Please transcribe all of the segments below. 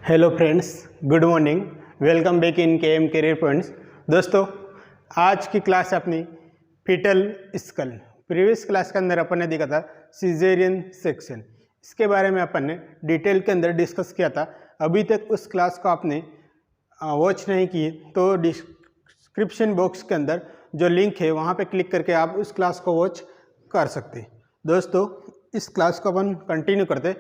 Hello friends, good morning. Welcome back in के M career points. दोस्तों, आज की क्लास अपनी फीटल स्कल। प्रीवियस क्लास के अंदर अपन ने देखा था सीजेरियन सेक्शन। इसके बारे में अपन ने डिटेल के अंदर डिस्कस किया था। अभी तक उस क्लास को आपने वॉच नहीं की तो डिस्क्रिप्शन बॉक्स के अंदर जो लिंक है वहाँ पे क्लिक करके आप उस क्लास को वॉच कर सकते। दोस्तों, इस क्लास को अपन कंटिन्यू करते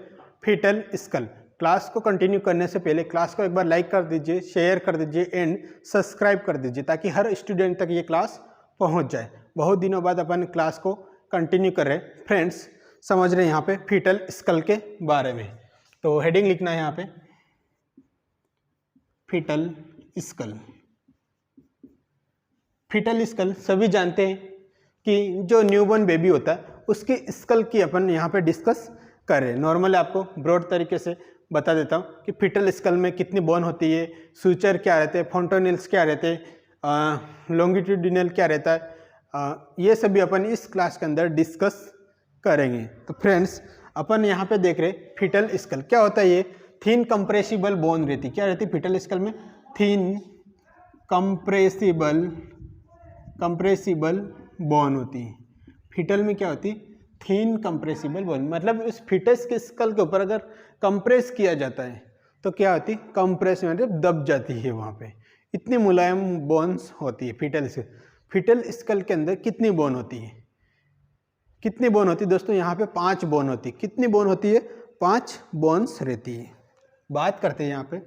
फीटल स्कल। क्लास को कंटिन्यू करने से पहले क्लास को एक बार लाइक कर दीजिए, शेयर कर दीजिए एंड सब्सक्राइब कर दीजिए ताकि हर स्टूडेंट तक ये क्लास पहुंच जाए। बहुत दिनों बाद अपन क्लास को कंटिन्यू कर रहे हैं। फ्रेंड्स, समझ रहे हैं यहाँ पे फीटल स्कल के बारे में। तो हेडिंग लिखना है यहाँ पे फीटल स्कल। फीटल स्कल सभी जानते हैं कि जो न्यूबॉर्न बेबी होता है उसकी स्कल की अपन यहाँ पे डिस्कस कर रहे हैं। नॉर्मली आपको ब्रॉड तरीके से बता देता हूँ कि फीटल स्कल में कितनी बोन होती है, सूचर क्या रहते हैं, फोंटोनेल्स क्या रहते हैं, लॉन्गिट्यूडिनल क्या रहता है, ये सभी अपन इस क्लास के अंदर डिस्कस करेंगे। तो फ्रेंड्स, अपन यहाँ पे देख रहे फीटल स्कल क्या होता है। ये थिन कंप्रेसिबल बोन रहती। क्या रहती फीटल स्कल में? थिन कंप्रेसिबल बोन होती है। फीटल में क्या होती? Thin compressible bone. मतलब उस फीटस के स्कल के ऊपर अगर कंप्रेस किया जाता है तो क्या होती? कंप्रेस मतलब दब जाती है वहाँ पे। इतनी मुलायम बोन्स होती है फीटल से। फीटल स्कल के अंदर कितनी बोन होती है? कितनी बोन होती है दोस्तों? यहाँ पे 5 बोन होती है। कितनी बोन होती है? 5 बोन्स रहती है। बात करते हैं यहाँ पे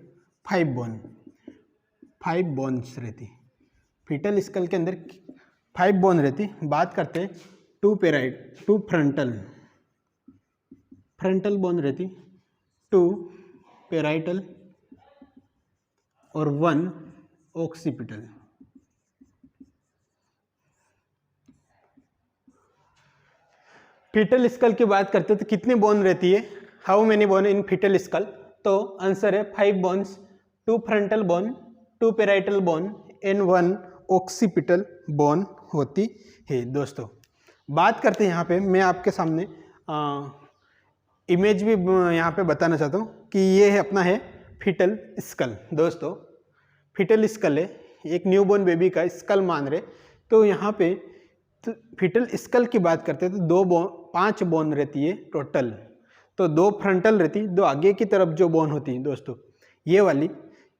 5 बोन्स रहती है। फीटल स्कल के अंदर 5 बोन रहती। बात करते हैं 2 फ्रंटल बोन रहती, 2 पेराइटल और 1 ऑक्सीपिटल। फीटल स्कल की बात करते हैं तो कितनी बोन रहती है? How many bone in foetal skull? तो आंसर है 5 bones, 2 frontal bone, 2 parietal bone and 1 occipital bone होती है। दोस्तों, बात करते हैं यहाँ पे मैं आपके सामने इमेज भी यहाँ पे बताना चाहता हूँ कि ये है अपना है फीटल स्कल। दोस्तों, फीटल स्कल है, एक न्यूबॉर्न बेबी का स्कल मान रहे। तो यहाँ पे तो फीटल स्कल की बात करते हैं तो 5 बोन रहती है टोटल। तो 2 फ्रंटल रहती, 2 आगे की तरफ जो बोन होती है दोस्तों ये वाली,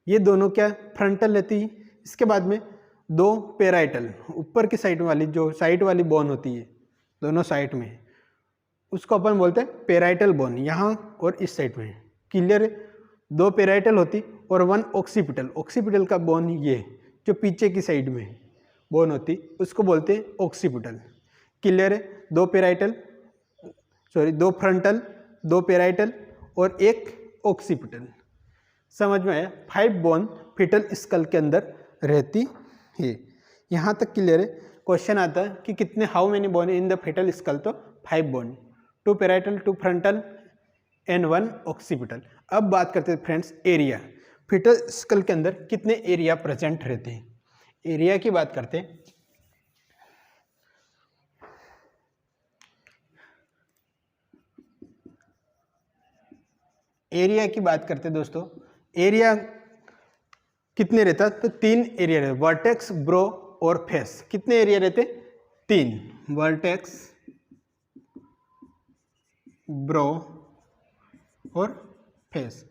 ये दोनों क्या फ्रंटल रहती है। इसके बाद में 2 पेराइटल, ऊपर की साइड वाली जो साइड वाली बोन होती है दोनों साइड में, उसको अपन बोलते हैं पेराइटल बोन। यहाँ और इस साइड में क्लियर है। 2 पेराइटल होती और 1 ऑक्सीपिटल। ऑक्सीपिटल का बोन ये जो पीछे की साइड में बोन होती उसको बोलते हैं ऑक्सीपिटल। क्लियर है। 2 फ्रंटल, 2 पेराइटल और 1 ऑक्सीपिटल। समझ में आया? 5 बोन फीटल स्कल के अंदर रहती है। यहाँ तक क्लियर है। क्वेश्चन आता है कि कितने how many bone in the foetal skull? तो 5 bone, 2 parietal, 2 frontal and 1 occipital. अब बात करते हैं फ्रेंड्स एरिया। फीटल स्कल के अंदर कितने एरिया प्रेजेंट रहते हैं? एरिया की बात करते हैं। एरिया की बात करते हैं दोस्तों। एरिया कितने रहता? तो 3 एरिया रहते, वर्टेक्स, ब्रो और फेस। कितने एरिया रहते? 3, वर्टेक्स, ब्रो और फेस।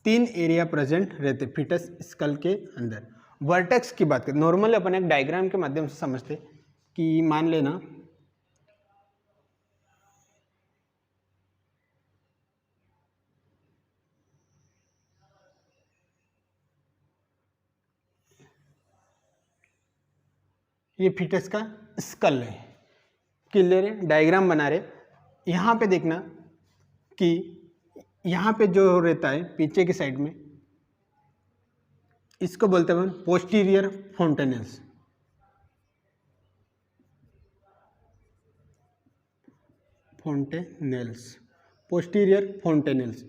3 एरिया प्रेजेंट रहते फीटस स्कल के अंदर। वर्टेक्स की बात करें, नॉर्मली अपन एक डायग्राम के माध्यम से समझते कि मान लेना ये फीटस का स्कल है। क्लियर है? डायग्राम बना रहे। यहाँ पे देखना कि यहाँ पे जो रहता है पीछे की साइड में, इसको बोलते हैं पोस्टीरियर फोंटेनेल्स। पोस्टीरियर फोंटेनेल्स,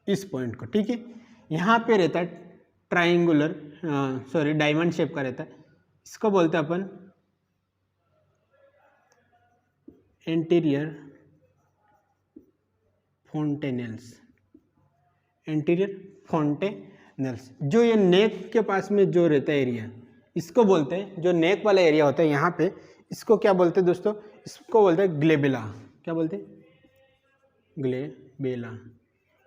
इस पॉइंट को, ठीक है। यहाँ पे रहता है ट्राइंगुलर, डायमंड शेप का रहता है। इसको बोलते हैं अपन एंटीरियर फोंटेनेल्स। एंटीरियर फोंटेनेल्स नेल्स। जो ये नेक के पास में जो रहता है एरिया, इसको बोलते हैं, जो नेक वाला एरिया होता है यहाँ पे, इसको क्या बोलते हैं दोस्तों? इसको बोलते हैं ग्लेबेला। क्या बोलते हैं? ग्लेबेला।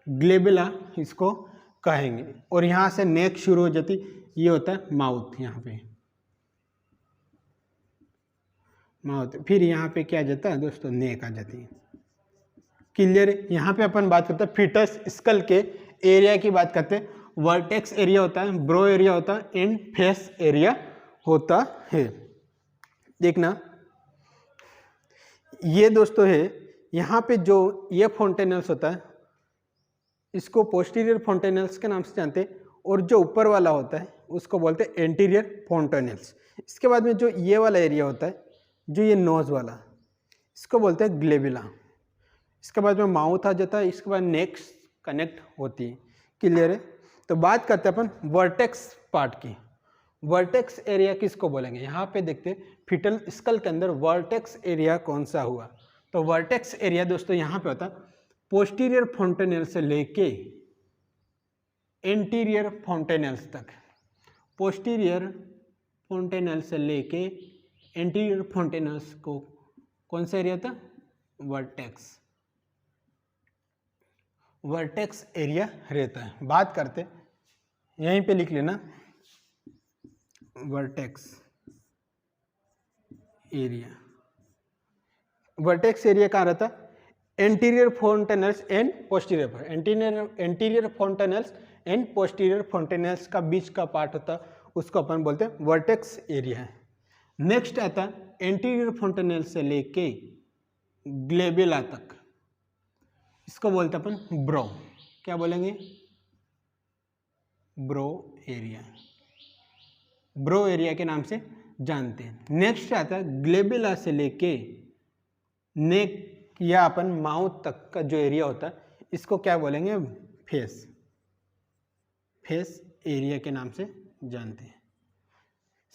ग्लेबेला इसको कहेंगे। और यहाँ से नेक शुरू हो जाती, ये होता है माउथ, यहाँ पे माउथ। फिर यहाँ पे क्या आ जाता है दोस्तों? नेक आ जाती है। क्लियर है? यहाँ पे अपन बात करते हैं फीटस स्कल के एरिया की बात करते हैं। वर्टेक्स एरिया होता है, ब्रो एरिया होता है, एंड फेस एरिया होता है। देखना ये दोस्तों है, यहाँ पे जो ये फोंटेनल्स होता है इसको पोस्टीरियर फोंटेनल्स के नाम से जानते हैं, और जो ऊपर वाला होता है उसको बोलते हैं एंटीरियर फोंटेनल्स। इसके बाद में जो ये वाला एरिया होता है, जो ये नोज वाला, इसको बोलते हैं ग्लेबुला। इसके बाद में माउथ आ जाता है, इसके बाद नेक कनेक्ट होती है। क्लियर है? तो बात करते हैं अपन वर्टेक्स पार्ट की। वर्टेक्स एरिया किसको बोलेंगे? यहाँ पे देखते हैं फीटल स्कल के अंदर वर्टेक्स एरिया कौन सा हुआ। तो वर्टेक्स एरिया दोस्तों यहाँ पे होता है पोस्टीरियर फोंटेनल से लेके एंटीरियर फोंटेनल्स तक। पोस्टीरियर फोंटेनल से लेके एंटीरियर फोंटेनल्स को कौन सा एरिया था? वर्टेक्स। वर्टेक्स एरिया रहता है। बात करते, यहीं पे लिख लेना वर्टेक्स एरिया। वर्टेक्स एरिया कहाँ रहता? Anterior fontanelles and posterior. Anterior fontanelles and posterior fontanelles का बीच का पार्ट होता, उसको अपन बोलते हैं वर्टेक्स एरिया है। नेक्स्ट आता एंटीरियर फोंटेनल से लेके ग्लेबुला तक, इसको बोलते हैं अपन ब्रो। क्या बोलेंगे? Bro area. ब्रो एरिया के नाम से जानते हैं। नेक्स्ट आता है ग्लेबुला से लेके नेक या अपन माउथ तक का जो एरिया होता है, इसको क्या बोलेंगे? फेस। फेस एरिया के नाम से जानते हैं।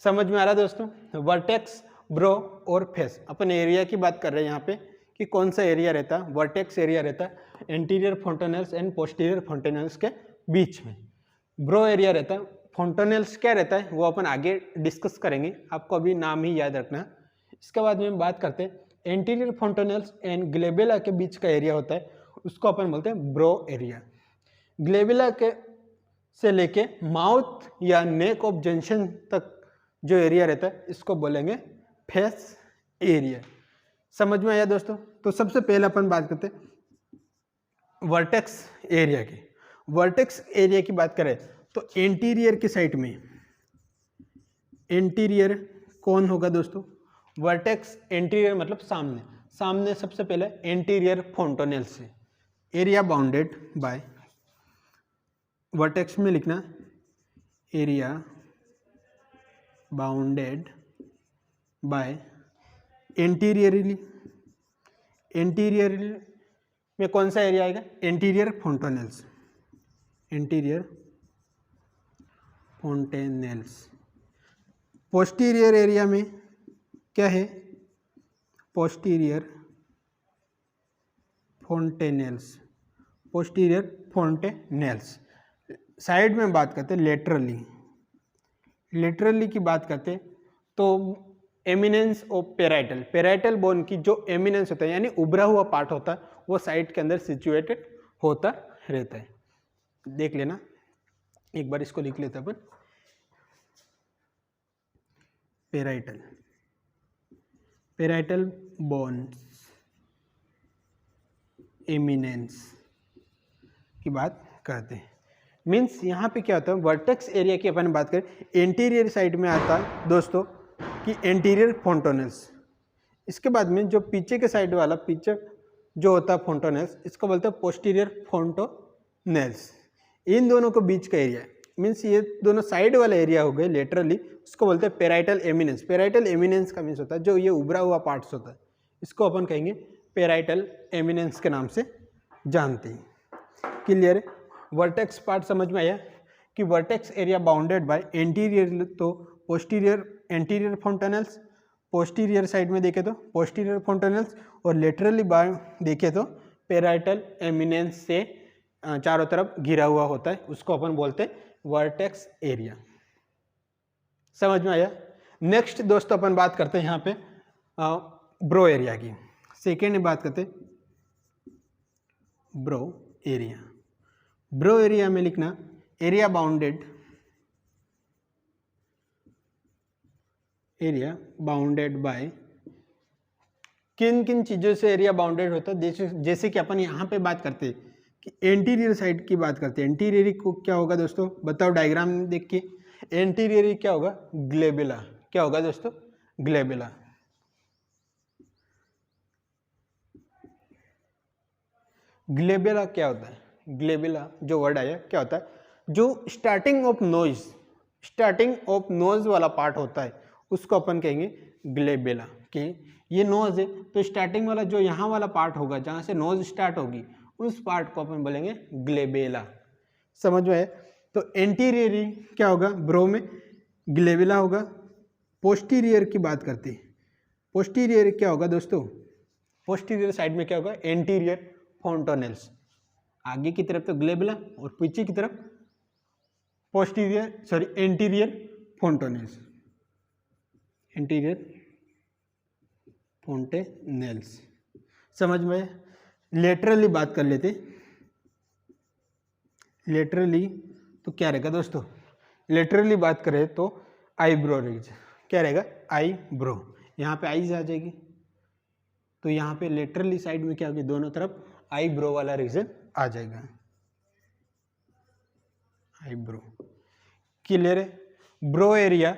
समझ में आ रहा दोस्तों? वर्टेक्स, ब्रो और फेस। अपन एरिया की बात कर रहे हैं यहाँ पे कि कौन सा एरिया रहता है। वर्टेक्स एरिया रहता है एंटीरियर फोंटेनल्स एंड पोस्टीरियर फोंटेनल्स के बीच में। ब्रो एरिया रहता है, फोंटेनल्स क्या रहता है वो अपन आगे डिस्कस करेंगे, आपको अभी नाम ही याद रखना है। इसके बाद में बात करते हैं एंटीरियर फोंटेनल्स एंड ग्लेबुला के बीच का एरिया होता है, उसको अपन बोलते हैं ब्रो एरिया। ग्लेबुला के से लेके माउथ या नेक ऑफ जंक्शन तक जो एरिया रहता है, इसको बोलेंगे फेस एरिया। समझ में आया दोस्तों? तो सबसे पहले अपन बात करते हैं वर्टेक्स एरिया की। वर्टेक्स एरिया की बात करें तो एंटीरियर की साइड में, एंटीरियर कौन होगा दोस्तों? वर्टेक्स एंटीरियर मतलब सामने। सामने सबसे पहले एंटीरियर फोंटेनल से एरिया बाउंडेड बाय, वर्टेक्स में लिखना area bounded by anteriorly. Anteriorly में कौन सा एरिया आएगा? एंटीरियर फोंटेनल्स। एंटीरियर फोंटेनल्स। पोस्टीरियर एरिया में क्या है? पोस्टीरियर फोंटेनल्स। पोस्टीरियर फोंटेनल्स। साइड में बात करते हैं लेटरली। लेटरली की बात करते तो eminence of parietal. Parietal bone की जो एमिनेंस होता है यानी उभरा हुआ पार्ट होता है, वो साइड के अंदर सिचुएटेड होता रहता है। देख लेना, एक बार इसको लिख लेते अपन। पेराइटल, पेराइटल बोन्स एमिनेंस की बात करते हैं। मीन्स यहाँ पे क्या होता है, वर्टेक्स एरिया की अपन बात करें, एंटीरियर साइड में आता है दोस्तों कि एंटीरियर फोंटेनल्स। इसके बाद में जो पीछे के साइड वाला, पीछे जो होता है फोंटेनल्स, इसको बोलते हैं पोस्टीरियर फोंटेनल्स। इन दोनों के बीच का एरिया मीन्स ये दोनों साइड वाला एरिया हो गए लेटरली, उसको बोलते हैं पेराइटल एमिनेंस। पेराइटल एमिनेंस का मीन्स होता है जो ये उभरा हुआ पार्ट्स होता है, इसको अपन कहेंगे पेराइटल एमिनेंस के नाम से जानते हैं। क्लियर है? वर्टेक्स पार्ट समझ में आया कि vertex area bounded by anterior तो पोस्टीरियर एंटीरियर फोंटेनल्स, पोस्टीरियर साइड में देखे तो पोस्टीरियर फोंटेनल्स, और लेटरली देखे तो पेराइटल एमिनेंस से चारों तरफ घिरा हुआ होता है, उसको अपन बोलते हैं वर्टेक्स एरिया। समझ में आया। नेक्स्ट दोस्तों अपन बात करते हैं यहाँ पे ब्रो एरिया की। सेकेंड में बात करते हैं ब्रो एरिया। ब्रो एरिया में लिखना एरिया बाउंडेड बाय, किन किन चीज़ों से एरिया बाउंडेड होता है। जैसे कि अपन यहाँ पे बात करते हैं कि एंटीरियर साइड की बात करते हैं। एंटीरियर को क्या होगा दोस्तों, बताओ डायग्राम देख के। एंटीरियर क्या होगा, ग्लेबुला। क्या होगा दोस्तों, ग्लेबुला। ग्लेबुला क्या होता है, ग्लेबुला जो वर्ड आया क्या होता है, जो स्टार्टिंग ऑफ नोज वाला पार्ट होता है उसको अपन कहेंगे ग्लेबुला। कि ये नोज है तो स्टार्टिंग वाला जो यहाँ वाला पार्ट होगा, जहाँ से नोज स्टार्ट होगी, उस पार्ट को अपन बोलेंगे ग्लेबुला। समझ में है। तो एंटीरियर क्या होगा, ब्रो में ग्लेबुला होगा। पोस्टीरियर की बात करते हैं, पोस्टीरियर क्या होगा दोस्तों, पोस्टीरियर साइड में क्या होगा, एंटीरियर फोंटोनेल्स। आगे की तरफ तो ग्लेबुला और पीछे की तरफ एंटीरियर फोंटोनेल्स, एंटीरियर फोंटेनेल्स। समझ में। लेटरली बात कर लेते। लेटरली तो क्या रहेगा दोस्तों, लेटरली बात करें तो आईब्रो रीजन। क्या रहेगा, आईब्रो। यहाँ पे आईज आ जाएगी, तो यहाँ पे लेटरली साइड में क्या होगी, दोनों तरफ आईब्रो वाला रीजन आ जाएगा। आईब्रो क्लियर है। ब्रो एरिया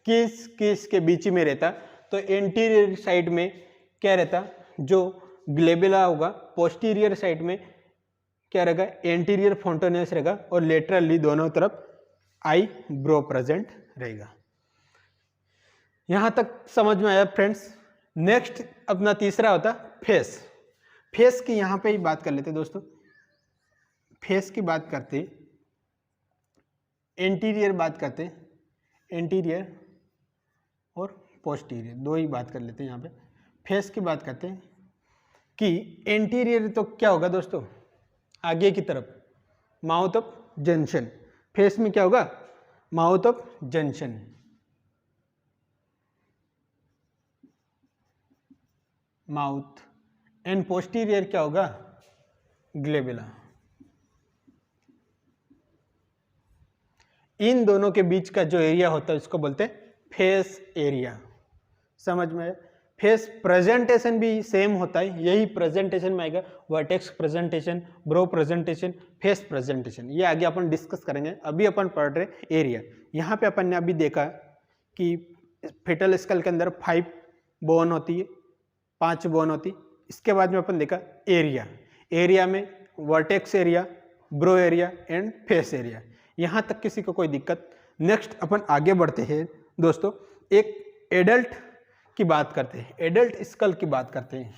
किस किस के बीच में रहता, तो एंटीरियर साइड में क्या रहता, जो ग्लेबुला होगा। पोस्टीरियर साइड में क्या रहेगा, एंटीरियर फोंटोनेल्स रहेगा। और लेटरली दोनों तरफ आईब्रो प्रेजेंट रहेगा। यहां तक समझ में आया फ्रेंड्स। नेक्स्ट अपना तीसरा होता फेस। फेस की यहां पे ही बात कर लेते दोस्तों। फेस की बात करते, एंटीरियर बात करते, एंटीरियर और पोस्टीरियर दो ही बात कर लेते हैं। यहाँ पे फेस की बात करते हैं कि एंटीरियर तो क्या होगा दोस्तों, आगे की तरफ माउथ ऑफ जंक्शन। फेस में क्या होगा, mouth of junction. Mouth and posterior क्या होगा, ग्लेबुला। इन दोनों के बीच का जो एरिया होता है उसको बोलते हैं फेस एरिया। समझ में। फेस प्रेजेंटेशन भी सेम होता है, यही प्रेजेंटेशन में आएगा, vertex presentation, brow presentation, face presentation. ये आगे अपन डिस्कस करेंगे। अभी अपन पढ़ रहे एरिया। यहाँ पे अपन ने अभी देखा कि फेटल स्कल के अंदर 5 बोन होती है, 5 बोन होती। इसके बाद में अपन देखा एरिया। एरिया में vertex area, bro area and face area. यहाँ तक किसी को कोई दिक्कत। नेक्स्ट अपन आगे बढ़ते हैं दोस्तों। एक एडल्ट की बात करते हैं, एडल्ट स्कल की बात करते हैं।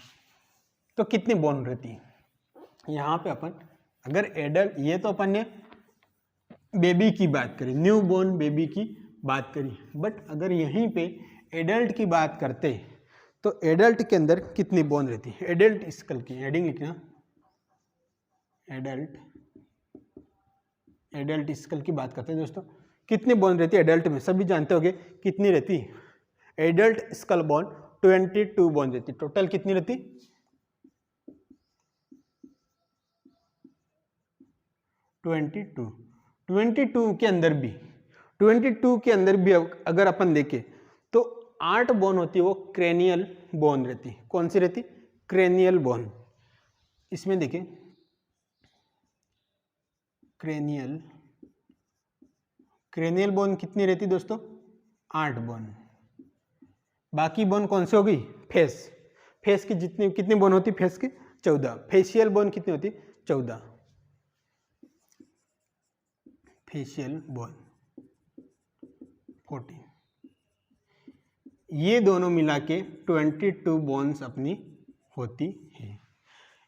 तो कितनी बोन रहती है यहाँ पे अपन, अगर एडल्ट, ये तो अपन ने बेबी की बात करी, न्यू बोर्न बेबी की बात करी। बट अगर यहीं पे एडल्ट की बात करते तो एडल्ट के अंदर कितनी बोन रहती है, एडल्ट स्कल की हेडिंग लिखना, एडल्ट स्कल की बात करते हैं दोस्तों। कितनी बोन रहती है एडल्ट में, सभी जानते होंगे कितनी रहती है। एडल्ट स्कल बोन 22 बोन रहती। टोटल कितनी रहती, 22 के अंदर भी, 22 के अंदर भी अगर अपन देखें तो 8 बोन होती है, वो क्रेनियल बोन रहती। कौन सी रहती, क्रेनियल बोन। इसमें देखें क्रेनियल बोन कितनी रहती दोस्तों, 8 बोन। बाकी बोन कौन सी होगी, फेस की जितनी कितनी बोन होती, फेस की 14। फेशियल बोन कितनी होती, 14। Facial bone 14। ये दोनों मिला के 22 बोन्स अपनी होती है।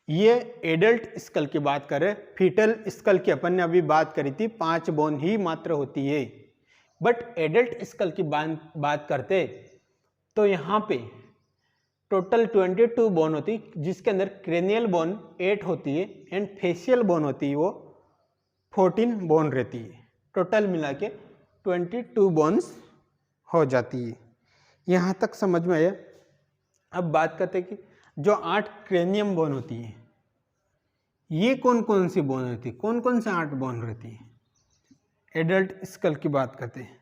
ये एडल्ट स्कल की बात करें। फीटल स्कल की अपन ने अभी बात करी थी, 5 बोन ही मात्र होती है। बट एडल्ट स्कल की बात करते तो यहाँ पे टोटल 22 बोन होती, जिसके अंदर क्रेनियल बोन 8 होती है एंड फेशियल बोन होती है वो 14 बोन रहती है, टोटल मिला के 22 बोन्स हो जाती है। यहाँ तक समझ में आया। अब बात करते हैं कि जो 8 क्रेनियम बोन होती है, ये कौन कौन सी बोन रहती है, कौन कौन से 8 बोन रहती है। एडल्ट स्कल की बात करते हैं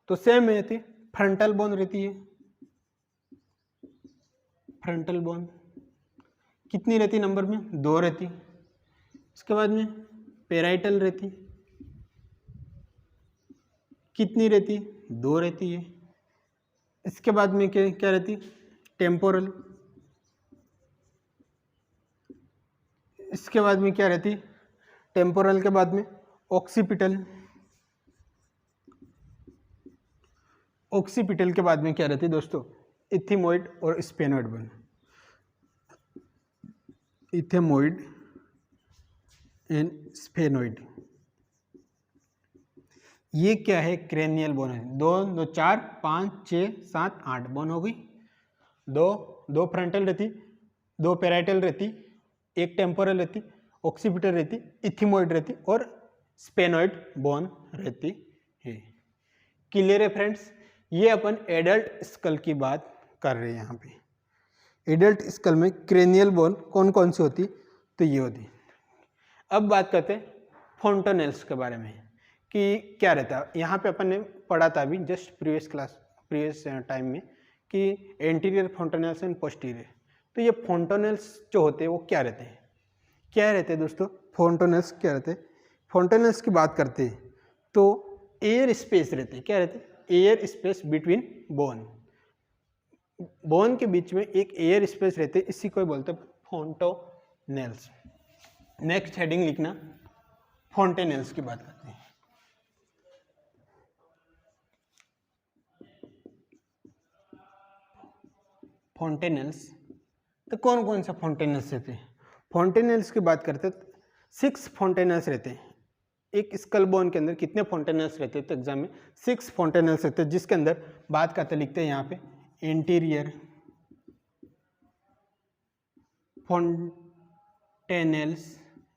तो सेम रहती, फ्रंटल बोन रहती है। फ्रंटल बोन कितनी रहती नंबर में, 2 रहती। इसके बाद में पेराइटल रहती, कितनी रहती, 2 रहती है। इसके बाद में क्या रहती, टेम्पोरल। इसके बाद में क्या रहती, टेम्पोरल के बाद में ऑक्सीपिटल। ऑक्सीपिटल के बाद में क्या रहती है दोस्तों, इथिमोइड और स्पेनोइड बोन। इथेमोइड एंड स्पेनोइड, ये क्या है, क्रेनियल बोन है। 2 2 4 5 6 7 8 बोन हो गई। 2 फ्रंटल रहती, 2 पेराइटल रहती, 1 टेम्पोरल रहती, ऑक्सीपिटल रहती, इथिमोइड रहती और स्पेनोइड बोन रहती है। क्लियर है फ्रेंड्स। ये अपन एडल्ट स्कल की बात कर रहे हैं। यहाँ पे एडल्ट स्कल में क्रेनियल बोन कौन कौन सी होती, तो ये होती। अब बात करते हैं फोंटोनेल्स के बारे में कि क्या रहता है। यहाँ पे अपन ने पढ़ा था अभी जस्ट प्रीवियस टाइम में कि एंटीरियर फोंटोनेल्स एंड पोस्टीरियर। तो ये फोंटोनेल्स जो होते हैं वो क्या रहते हैं, क्या रहते हैं दोस्तों, फोंटोनेल्स क्या रहते हैं। फोंटोनेल्स की बात करते हैं तो एयर स्पेस रहते हैं, क्या रहते हैं, air space between bone. Bone के बीच में एक एयर स्पेस रहते हैं, इसी को बोलते हैं फोंटोनेल्स। नेक्स्ट हेडिंग लिखना, फोंटेनेल्स की बात करते हैं। फोंटेनेल्स तो कौन कौन सा फोंटेनेल्स रहते हैं। फोंटेनेल्स की बात करते हैं 6 फोंटेनेल्स रहते हैं। एक स्कल बोन के अंदर कितने फोंटेनेल्स रहते हैं, तो एग्जाम में 6 फोंटेनेल्स रहते हैं, जिसके अंदर बात करते लिखते हैं यहाँ पे interior fontanelles,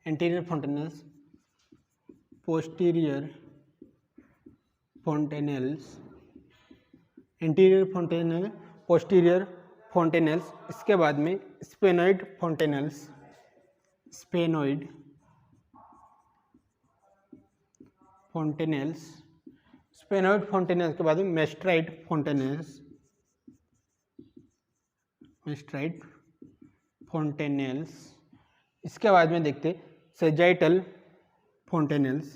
interior fontanelles, posterior fontanelles, interior fontanel, posterior fontanelles. इसके बाद में sphenoid fontanelles, sphenoid fontanelles, sphenoid fontanelles के बाद में मेस्ट्राइड फोंटेनेल्स, मेस्ट्राइड फोंटेनेल्स। इसके बाद में देखते सेजाइटल फोंटेनेल्स,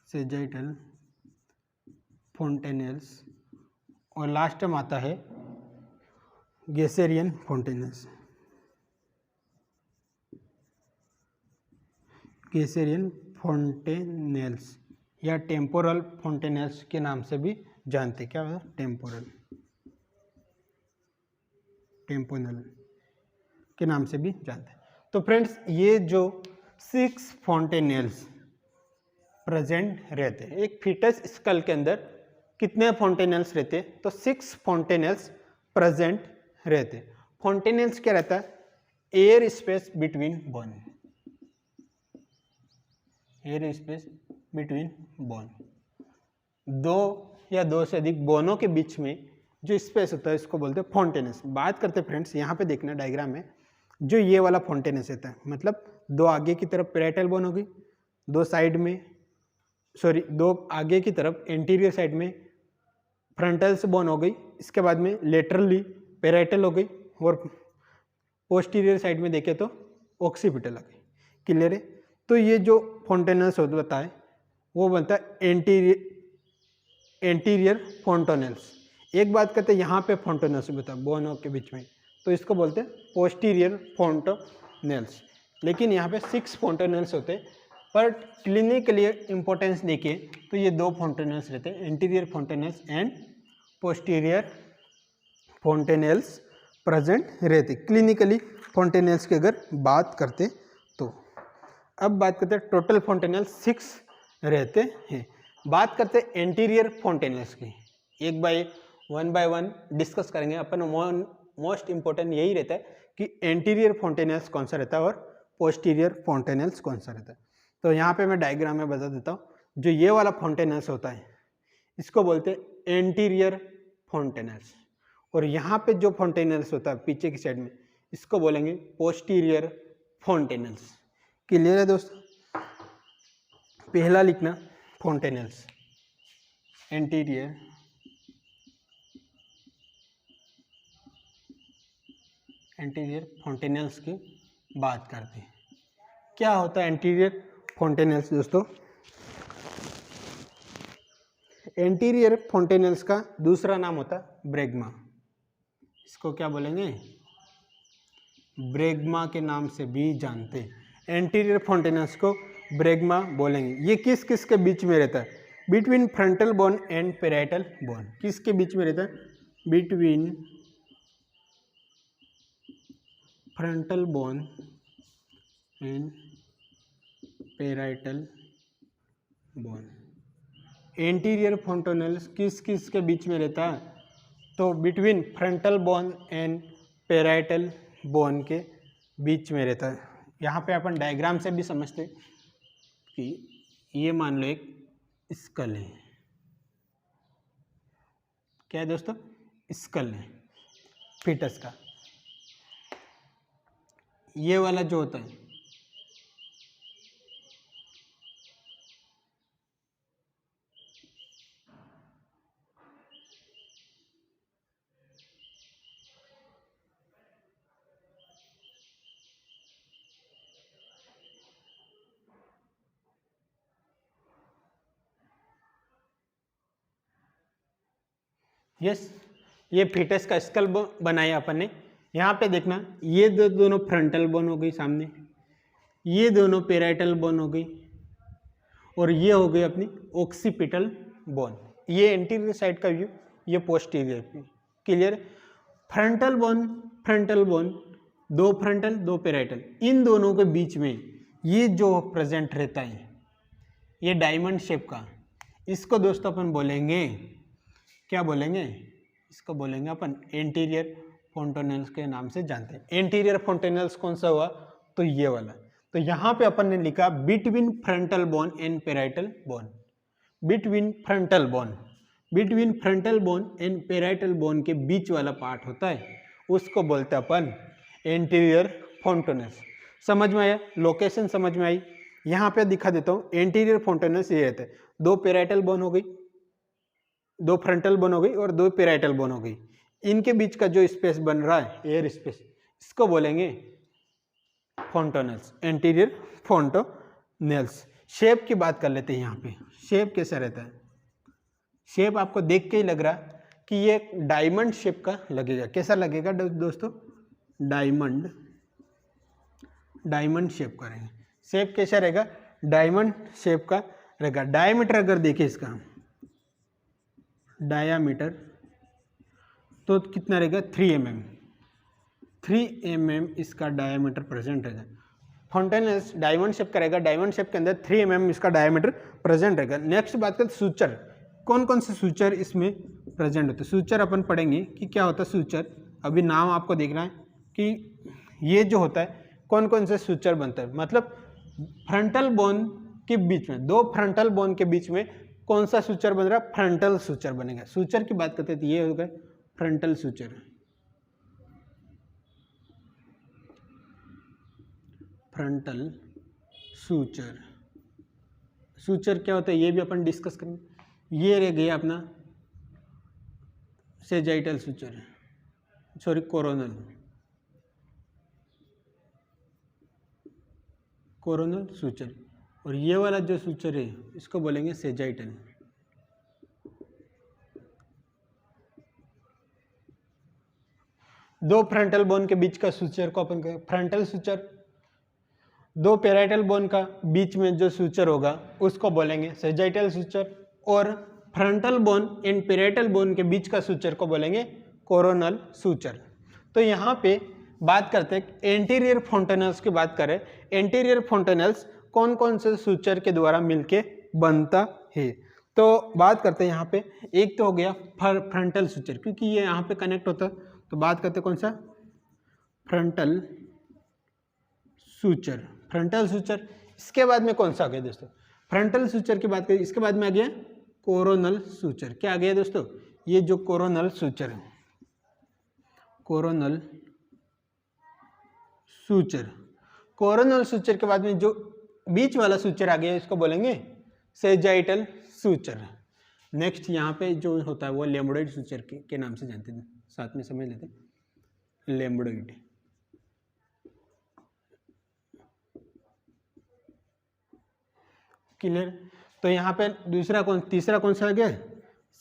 सेजाइटल फोंटेनेल्स और लास्ट में आता है गेसेरियन फोंटेनेल्स, गेसेरियन फोंटेनेल्स या टेम्पोरल फोंटेनेल्स के नाम से भी जानते। क्या होता है, टेम्पोरल, टेम्पोनल के नाम से भी जानते हैं। तो फ्रेंड्स ये जो 6 फोंटेनेल्स प्रेजेंट रहते हैं एक फीटस स्कल के अंदर, कितने फोंटेनेल्स रहते हैं, तो 6 फोंटेनेल्स प्रेजेंट रहते हैं। फोंटेनेल्स क्या रहता है, air space between bone, air space between bone. 2 या 2 से अधिक बोनों के बीच में जो स्पेस होता है इसको बोलते हैं फोंटेनेल्स। बात करते हैं फ्रेंड्स, यहाँ पे देखना डायग्राम में, जो ये वाला फोंटेनेल्स रहता है, मतलब 2 आगे की तरफ पेराइटल बोन होगी, 2 साइड में, सॉरी 2 आगे की तरफ एंटीरियर साइड में फ्रंटल्स बोन हो गई, इसके बाद में लेटरली पेराइटल हो गई और पोस्टीरियर साइड में देखें तो ऑक्सीपिटल आ गई। क्लियर है। तो ये जो फोंटेनेल्स होता है वो बनता है एंटीरियर फोंटेनेल्स। एक बात करते हैं यहाँ पे फोंटेनेल्स बता बोनों के बीच में, तो इसको बोलते हैं पोस्टीरियर फोंटेनेल्स। लेकिन यहाँ पे 6 फोंटेनेल्स होते हैं, पर क्लिनिकली इंपॉर्टेंस देखिए तो ये 2 फोंटेनेल्स रहते हैं, इंटीरियर फोंटेनेल्स एंड पोस्टीरियर फोंटेनेल्स प्रेजेंट रहते। क्लिनिकली फोंटेनेल्स की अगर बात करते तो अब बात करते हैं टोटल फोंटेनेल्स 6 रहते हैं। बात करते हैं एंटीरियर फोंटेनेल्स की, वन बाय वन डिस्कस करेंगे अपन। मोस्ट इंपॉर्टेंट यही रहता है कि एंटीरियर फोंटेनेल्स कौन सा रहता है और पोस्टीरियर फोंटेनल्स कौन सा रहता है। तो यहाँ पे मैं डायग्राम में बता देता हूँ। जो ये वाला फोंटेनल्स होता है इसको बोलते हैं एंटीरियर फोंटेनल्स, और यहाँ पे जो फोंटेनल्स होता है पीछे की साइड में इसको बोलेंगे पोस्टीरियर फोंटेनल्स। क्लियर है दोस्तों? पहला लिखना फोंटेनल्स, एंटीरियर फोंटेनल्स की बात करते हैं। क्या होता है एंटीरियर फोंटेनल्स दोस्तों? एंटीरियर फोंटेनल्स का दूसरा नाम होता है ब्रेग्मा। इसको क्या बोलेंगे? ब्रेग्मा के नाम से भी जानते हैं। एंटीरियर फोंटेनल्स को ब्रेग्मा बोलेंगे। ये किस किस के बीच में रहता है? Between frontal bone and parietal bone. किसके बीच में रहता है? Between frontal bone and parietal bone. Anterior fontanelles किस किस के बीच में रहता है? तो between frontal bone and parietal bone के बीच में रहता है। यहाँ पे अपन डायग्राम से भी समझते कि ये मान लो एक स्कल है। क्या है दोस्तों? स्कल है फीटस का। ये वाला जो होता है यस, ये फीटस का स्कल बनाया अपन ने। यहाँ पे देखना, ये दोनों फ्रंटल बोन हो गई सामने, ये दोनों पेराइटल बोन हो गई, और ये हो गई अपनी ऑक्सीपिटल बोन। ये एंटीरियर साइड का व्यू, ये पोस्टीरियर। क्लियर? फ्रंटल बोन, दो फ्रंटल दो पेराइटल, इन दोनों के बीच में ये जो प्रेजेंट रहता है ये डायमंड शेप का, इसको दोस्तों अपन बोलेंगे, क्या बोलेंगे? इसको बोलेंगे अपन एंटीरियर फोंटेनल्स के नाम से जानते हैं। एंटीरियर फोंटेनल्स कौन सा हुआ? तो ये वाला। तो यहाँ पे अपन ने लिखा between frontal bone and parietal bone. Between frontal bone and parietal bone के बीच वाला पार्ट होता है, उसको बोलते हैं अपन एंटीरियर फोंटेनल्स। समझ में आया? लोकेशन समझ में आई? यहाँ पे दिखा देता हूँ। एंटीरियर फोंटेनल्स ये रहता है, दो पेराइटल बोन हो गई, दो फ्रंटल बोन हो गई और दो पेराइटल बोन हो गई। इनके बीच का जो स्पेस बन रहा है, एयर स्पेस, इसको बोलेंगे फोंटेनल्स, एंटीरियर फोंटेनल्स। शेप की बात कर लेते हैं। यहाँ पे शेप कैसा रहता है? शेप आपको देख के ही लग रहा कि ये डायमंड शेप का लगेगा। कैसा लगेगा दोस्तों? डायमंड शेप का रहेगा। शेप कैसा रहेगा? डायमंड शेप का रहेगा। डायमीटर अगर देखें इसका, डायामीटर तो कितना रहेगा? 3 mm इसका डायामीटर प्रेजेंट रहेगा। फोंटेनल्स डायमंड शेप का रहेगा, डायमंड शेप के अंदर 3 mm इसका डायामीटर प्रेजेंट रहेगा। नेक्स्ट बात करते सूचर। कौन कौन से सूचर इसमें प्रेजेंट होते हैं? सूचर अपन पढ़ेंगे कि क्या होता है सूचर। अभी नाम आपको देखना है कि ये जो होता है कौन कौन से सूचर बनता है। मतलब फ्रंटल बोन के बीच में, दो फ्रंटल बोन के बीच में कौन सा सूचर बन रहा है? फ्रंटल सूचर बनेगा। सूचर की बात करते हैं तो ये हो गया frontal suture. Frontal suture. Suture क्या होता है ये भी अपन डिस्कस करेंगे। ये रह गया अपना sagittal suture, sorry coronal suture, और ये वाला जो सूचर है इसको बोलेंगे सेजाइटल। दो फ्रंटल बोन के बीच का सूचर को अपन कहेंगे फ्रंटल सूचर। दो पेराइटल बोन का बीच में जो सूचर होगा उसको बोलेंगे सेजाइटल सूचर, और frontal bone and parietal bone के बीच का सूचर को बोलेंगे कोरोनल सूचर। तो यहाँ पे बात करते हैं एंटीरियर फोंटेनल्स की बात करें। एंटीरियर फोंटेनल्स कौन कौन से सूचर के द्वारा मिलके बनता है? तो बात करते हैं यहाँ पे, एक तो हो गया फ्रंटल सूचर, क्योंकि ये यहाँ पे कनेक्ट होता है। तो बात करते हैं कौन सा? Frontal suture, frontal suture. इसके बाद में कौन सा आ गया दोस्तों, फ्रंटल सूचर की बात करें, इसके बाद में आ गया कोरोनल सूचर। क्या आ गया दोस्तों, ये जो कोरोनल सूचर है, कोरोनल सूचर, कोरोनल सूचर के बाद में जो बीच वाला सूचर आ गया इसको बोलेंगे सेजाइटल सूचर। नेक्स्ट यहाँ पे जो होता है वो लेम्बोइड सूचर के नाम से जानते हैं, साथ में समझ लेते हैं, लेम्बोइड। क्लियर। तो यहाँ पे तीसरा कौन सा आ गया,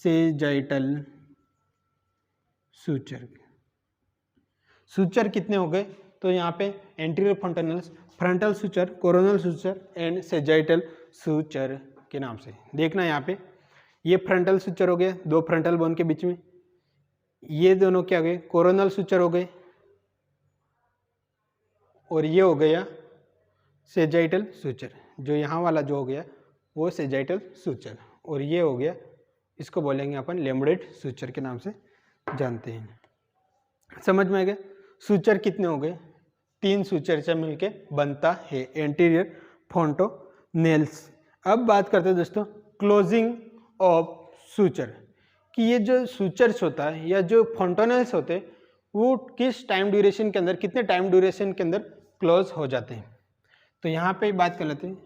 सेजाइटल सूचर। सूचर कितने हो गए, तो यहाँ पे anterior fontanelles, frontal suture, coronal suture and sagittal suture के नाम से देखना। यहाँ पे ये फ्रंटल सूचर हो गए, दो फ्रंटल बोन के बीच में, ये दोनों क्या हो गए, कोरोनल सूचर हो गए, और ये हो गया सेजाइटल सूचर। जो यहाँ वाला जो हो गया वो सेजाइटल सूचर, और ये हो गया, इसको बोलेंगे अपन लेम्बोइड सूचर के नाम से जानते हैं। समझ में आ गया। सूचर कितने हो गए, 3 सूचर से मिलके बनता है एंटीरियर फोंटोनेल्स। अब बात करते हैं दोस्तों क्लोजिंग ऑफ सूचर, कि ये जो सूचर्स होता है या जो फोंटोनेल्स होते हैं वो किस टाइम ड्यूरेशन के अंदर, कितने टाइम ड्यूरेशन के अंदर क्लोज हो जाते हैं। तो यहाँ पे बात कर लेते हैं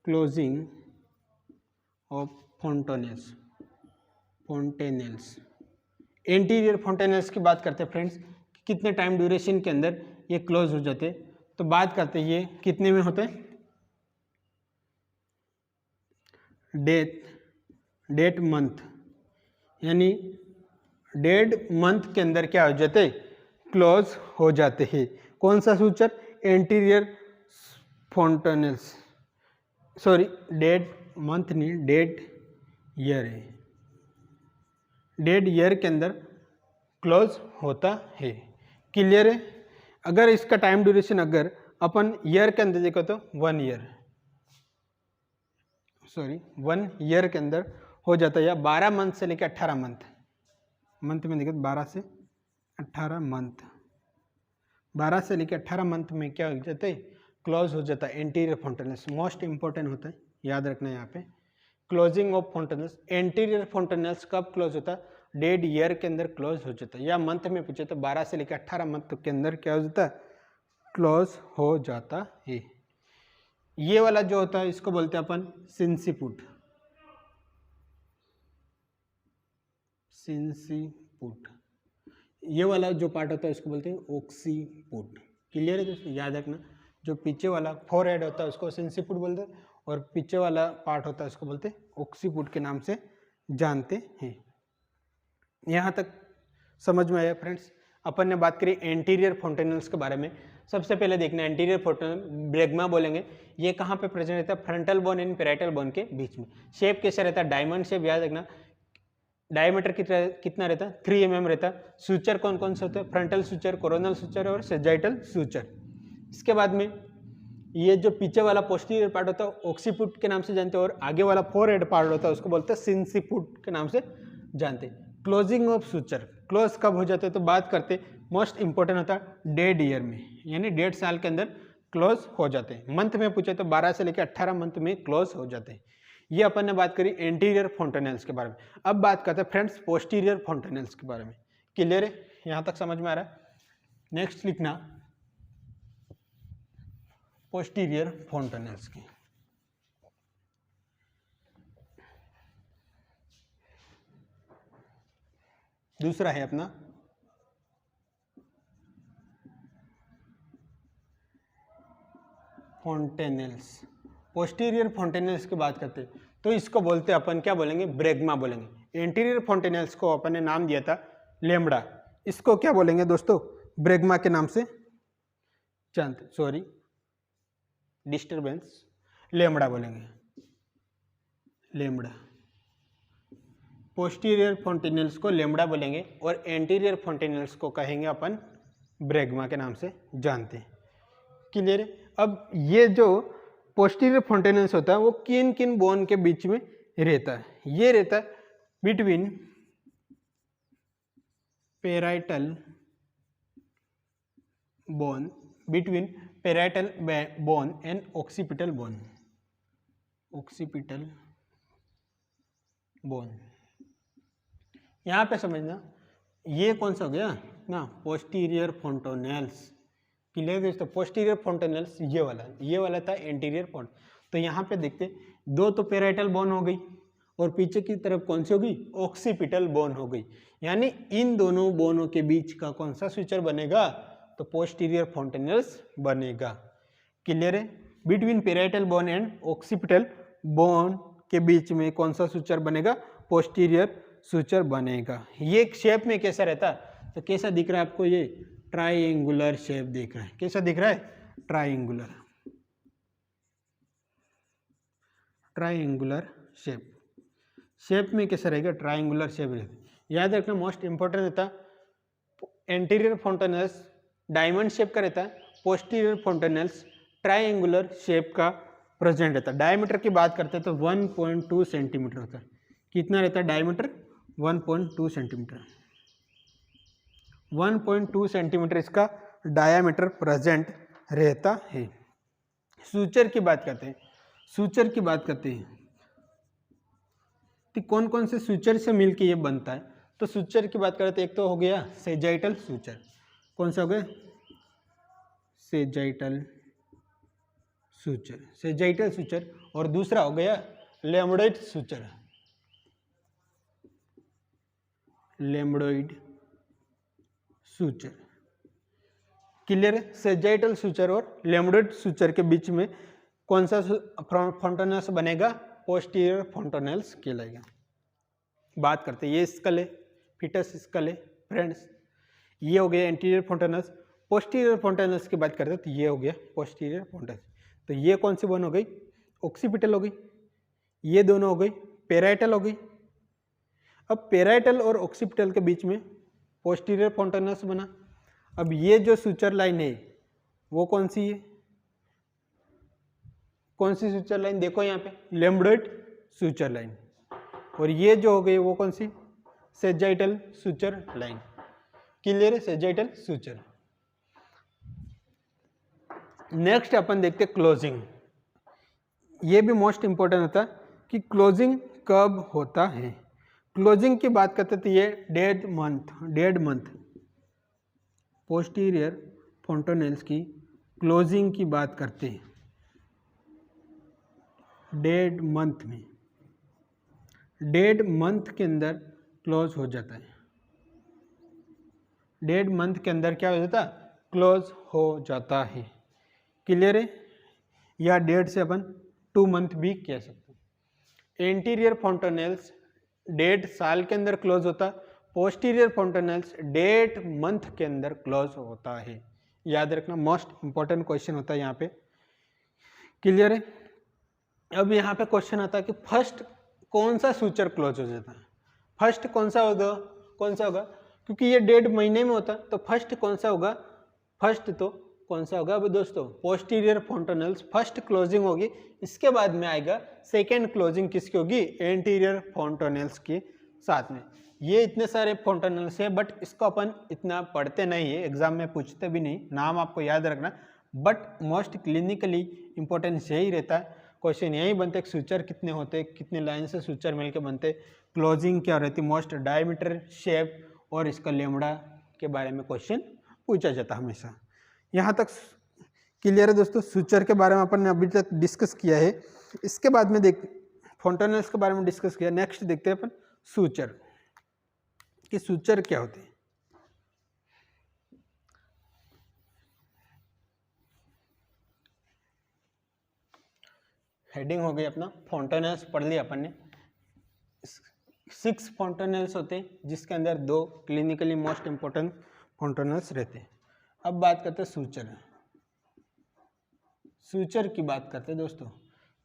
क्लोजिंग ऑफ फोंटेनेल्स, एंटीरियर फोंटेनेल्स की बात करते हैं फ्रेंड्स, कितने टाइम ड्यूरेशन के अंदर ये क्लोज हो जाते हैं। तो बात करते हैं ये कितने में होते हैं, डेट मंथ, यानी 1.5 मंथ के अंदर क्या हो जाते, क्लोज हो जाते हैं। कौन सा सूचर, एंटीरियर फोंटेनेल्स, सॉरी 1.5 मंथ नहीं, 1.5 ईयर है, 1.5 ईयर के अंदर क्लोज होता है। क्लियर है। अगर इसका टाइम ड्यूरेशन अगर अपन ईयर के अंदर देखो तो 1 ईयर, सॉरी 1 ईयर के अंदर हो जाता है, या 12 मंथ से लेकर 18 मंथ में देखो 12 से 18 मंथ, 12 से लेकर 18 मंथ में क्या हो जाता है, क्लोज हो जाता है एंटीरियर फोंटेनेल्स। मोस्ट इंपॉर्टेंट होता है, याद रखना है यहाँ पे क्लोजिंग ऑफ फोंटेनेल्स। एंटीरियर फोंटेनेल्स कब क्लोज होता है, 1.5 ईयर के अंदर क्लोज हो जाता है, या मंथ में पूछे तो 12 से लेकर 18 मंथ के अंदर क्या हो जाता है, क्लोज हो जाता है। ये वाला जो होता है इसको बोलते हैं अपन सिंसिपुट, ये वाला जो पार्ट होता है इसको बोलते हैं ओक्सीपुट। क्लियर है दोस्तों, याद रखना। जो पीछे वाला फोरहेड होता है उसको सिंसिपुट बोलते हैं, और पीछे वाला पार्ट होता है उसको बोलते हैं ओक्सीपुट के नाम से जानते हैं। यहाँ तक समझ में आया फ्रेंड्स। अपन ने बात करी एंटीरियर फोंटेनेल्स के बारे में। सबसे पहले देखना एंटीरियर फोंटेनल, ब्रेग्मा बोलेंगे, ये कहाँ पे प्रेजेंट रहता है, frontal bone and parietal bone के बीच में। शेप कैसे रहता है, डायमंड शेप, याद रखना। डायमीटर कितना रहता है, 3 mm रहता है। सूचर कौन कौन से होते हैं, फ्रंटल सूचर, कोरोनल सूचर और सेजाइटल सूचर। इसके बाद में ये जो पीछे वाला पोस्टीरियर पार्ट होता है ऑक्सीपुट के नाम से जानते हैं, और आगे वाला फोरहेड पार्ट होता है उसको बोलते हैं सिंसिपुट के नाम से जानते हैं। क्लोजिंग ऑफ सूचर, क्लोज कब हो जाते हैं, तो बात करते मोस्ट इंपॉर्टेंट होता है 1.5 ईयर में, यानी 1.5 साल के अंदर क्लोज हो जाते हैं। मंथ में पूछे तो 12 से लेकर 18 मंथ में क्लोज हो जाते हैं। ये अपन ने बात करी एंटीरियर फोंटेनेल्स के बारे में। अब बात करते हैं फ्रेंड्स पोस्टीरियर फोंटेनेल्स के बारे में। क्लियर है, यहाँ तक समझ में आ रहा है। नेक्स्ट लिखना पोस्टीरियर फोंटेनेल्स की। दूसरा है अपना फोंटेनेल्स। पोस्टीरियर फोंटेनेल्स की बात करते हैं तो इसको बोलते हैं अपन, क्या बोलेंगे, ब्रेग्मा बोलेंगे। एंटीरियर फोंटेनेल्स को अपन ने नाम दिया था लेम्बडा, इसको क्या बोलेंगे दोस्तों, ब्रेग्मा के नाम से जानते, सॉरी डिस्टर्बेंस, लेम्बडा बोलेंगे, लेम्बडा। पोस्टीरियर फोंटेनेल्स को लेम्बडा बोलेंगे और एंटीरियर फोंटेनेल्स को कहेंगे अपन ब्रेग्मा के नाम से जानते हैं। क्लियर है। अब ये जो पोस्टीरियर फोंटेनेल्स होता है वो किन किन बोन के बीच में रहता है, ये रहता है between parietal bone, between parietal bone and occipital bone. Occipital bone यहाँ पे समझना, ये कौन सा हो गया ना, पोस्टीरियर फोंटोनेल्स। क्लियर दोस्तों, पोस्टीरियर फोंटोनेल्स ये वाला था एंटीरियर फोंट। तो यहाँ पे देखते दो तो पेराइटल बोन हो गई और पीछे की तरफ कौन सी हो गई, ऑक्सीपिटल बोन हो गई। यानी इन दोनों बोनों के बीच का कौन सा सुचर बनेगा, तो पोस्टीरियर फोंटोनेल्स बनेगा। क्लियर है, between parietal bone and occipital bone के बीच में कौन सा सुचर बनेगा, पोस्टीरियर सुचर बनेगा। ये शेप में कैसा रहता, तो कैसा दिख रहा है आपको, ये ट्राइंगुलर शेप दिख रहा है। कैसा दिख रहा है, ट्राइंगुलर, ट्राइंगुलर शेप में कैसा रहेगा, ट्राइंगुलर शेप रहेगा। याद रखना, मोस्ट इंपॉर्टेंट रहता एंटीरियर फोंटोनेल्स डायमंड शेप का रहता है, पोस्टीरियर फोंटोनेल्स ट्राइंगुलर शेप का प्रेजेंट रहता है। डायमीटर की बात करते हैं तो 1.2 सेंटीमीटर होता है। कितना रहता है डायमीटर, 1.2 सेंटीमीटर। 1.2 सेंटीमीटर इसका डायामीटर प्रेजेंट रहता है। सूचर की बात करते हैं, सूचर की बात करते हैं तो कौन कौन से सूचर से मिलके ये बनता है, तो सूचर की बात करते हैं, एक तो हो गया सेजाइटल सूचर। कौन सा हो गया, सेजाइटल सूचर, सेजाइटल सूचर। और दूसरा हो गया लेम्बोइड सूचर, लेम्बोइड सूचर। क्लियर है, सेजाइटल सूचर और लेम्बोइड सूचर के बीच में कौन सा फोंटोनेल्स बनेगा, पोस्टीरियर फोंटोनेल्स कहलाएगा। बात करते हैं, ये स्कल है, फीटस स्कल है फ्रेंड्स। ये हो गया एंटीरियर फोंटोनेल्स। पोस्टीरियर फोंटोनेल्स की बात करते हैं तो ये हो गया पोस्टीरियर फोंटोनेल्स। तो ये कौन सी बोन हो गई, ऑक्सीपिटल हो गई। ये दोनों हो गई पेराइटल हो गई। अब पेराइटल और ऑक्सीपिटल के बीच में पोस्टीरियर फोंटोनेल्स बना। अब ये जो सूचर लाइन है वो कौन सी है, कौन सी सूचर लाइन, देखो यहाँ पे लेम्बोइड सूचर लाइन। और ये जो हो गई वो कौन सी, सेजाइटल सूचर लाइन। क्लियर है, सेजाइटल सूचर। नेक्स्ट अपन देखते हैं क्लोजिंग। ये भी मोस्ट इंपॉर्टेंट होता है कि क्लोजिंग कब होता है। क्लोजिंग की बात करते तो ये डेड मंथ पोस्टीरियर फोंटोनेल्स की क्लोजिंग की बात करते हैं। डेड मंथ में, डेड मंथ के अंदर क्लोज हो जाता है। डेड मंथ के अंदर क्या हो जाता है, क्लोज हो जाता है। क्लियर है, या डेड से अपन 2 मंथ भी कह सकते हैं। एंटीरियर फोंटोनेल्स डेढ़ साल के अंदर क्लोज होता है, पोस्टीरियर फोंटोनेल्स डेढ़ मंथ के अंदर क्लोज होता है। याद रखना, मोस्ट इंपॉर्टेंट क्वेश्चन होता है यहाँ पे। क्लियर है, अब यहाँ पे क्वेश्चन आता है कि फर्स्ट कौन सा सूचर क्लोज हो जाता है, फर्स्ट कौन सा होगा, क्योंकि ये 1.5 महीने में होता है तो फर्स्ट कौन सा होगा, फर्स्ट तो कौन सा होगा अब दोस्तों, पोस्टीरियर फोंटोनेल्स फर्स्ट क्लोजिंग होगी। इसके बाद में आएगा सेकेंड क्लोजिंग, किसकी होगी, एंटीरियर फोंटोनेल्स के साथ में। ये इतने सारे फोंटोनेल्स है बट इसको अपन इतना पढ़ते नहीं है, एग्जाम में पूछते भी नहीं, नाम आपको याद रखना, बट मोस्ट क्लिनिकली इंपॉर्टेंस यही रहता है। क्वेश्चन यही बनते हैं, सूचर कितने होते, कितने लाइन से सूचर मिलकर बनते, क्लोजिंग क्या रहती, मोस्ट डायमीटर, शेप और इसका लेमड़ा के बारे में क्वेश्चन पूछा जाता है हमेशा। यहाँ तक क्लियर है दोस्तों। सूचर के बारे में अपन ने अभी तक डिस्कस किया है। इसके बाद में देख फोंटोनेल्स के बारे में डिस्कस किया। नेक्स्ट देखते हैं अपन सूचर कि सूचर क्या होते हैं। हेडिंग हो गई अपना फोंटोनेल्स, पढ़ लिया अपन ने। 6 फोंटोनेल्स होते हैं जिसके अंदर 2 क्लिनिकली मोस्ट इंपॉर्टेंट फोंटोनेल्स रहते हैं। अब बात करते हैं सूचर। सूचर की बात करते हैं दोस्तों।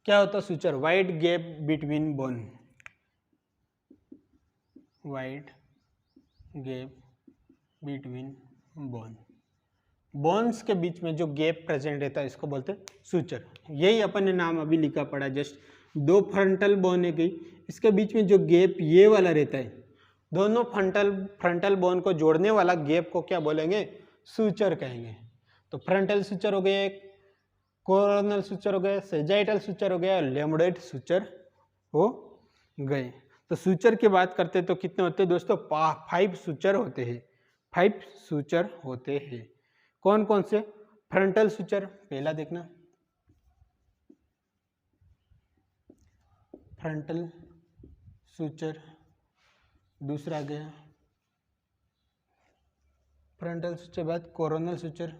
क्या होता है suture, wide gap between bone, wide gap between bone, bones के बीच में जो गैप प्रेजेंट रहता है इसको बोलते हैं सूचर। यही अपन ने नाम अभी लिखा पड़ा, जस्ट 2 फ्रंटल बोन है गई, इसके बीच में जो गैप ये वाला रहता है, दोनों फ्रंटल बोन को जोड़ने वाला गैप को क्या बोलेंगे, सूचर कहेंगे। तो फ्रंटल सूचर हो गया एक, कोरोनल सुचर हो गया, सेजाइटल सुचर हो गया, लेमडोइड सुचर हो गए। तो सुचर की बात करते हैं तो कितने होते हैं दोस्तों? 5 सुचर होते हैं। 5 सुचर होते हैं। कौन कौन से? फ्रंटल सुचर पहला देखना, फ्रंटल सुचर। दूसरा गया फ्रंटल सुचर, बाद कोरोनल सुचर,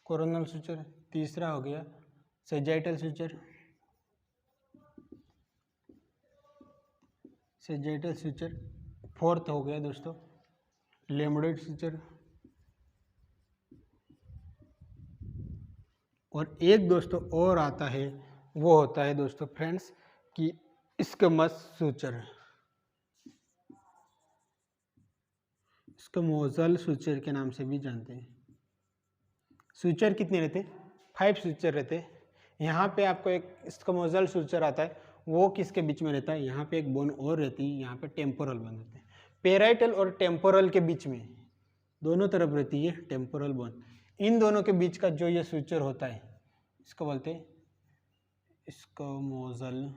कोरोनल सुचर। तीसरा हो गया sagittal suture, sagittal suture. Fourth हो गया दोस्तों लेमडोइड सुचर। और एक दोस्तों और आता है, वो होता है दोस्तों फ्रेंड्स कि स्क्वैमस सुचर, स्क्वैमोजल सुचर के नाम से भी जानते हैं। सुचर कितने रहते? 5 सुचर रहते। यहाँ पे आपको एक स्क्वैमोजल सुचर आता है, वो किसके बीच में रहता है? यहाँ पे एक बोन और रहती है, यहाँ पे टेम्पोरल बोन रहते हैं। पेराइटल और टेम्पोरल के बीच में दोनों तरफ रहती है टेम्पोरल बोन। इन दोनों के बीच का जो ये सुचर होता है इसको बोलते हैं स्क्वैमोजल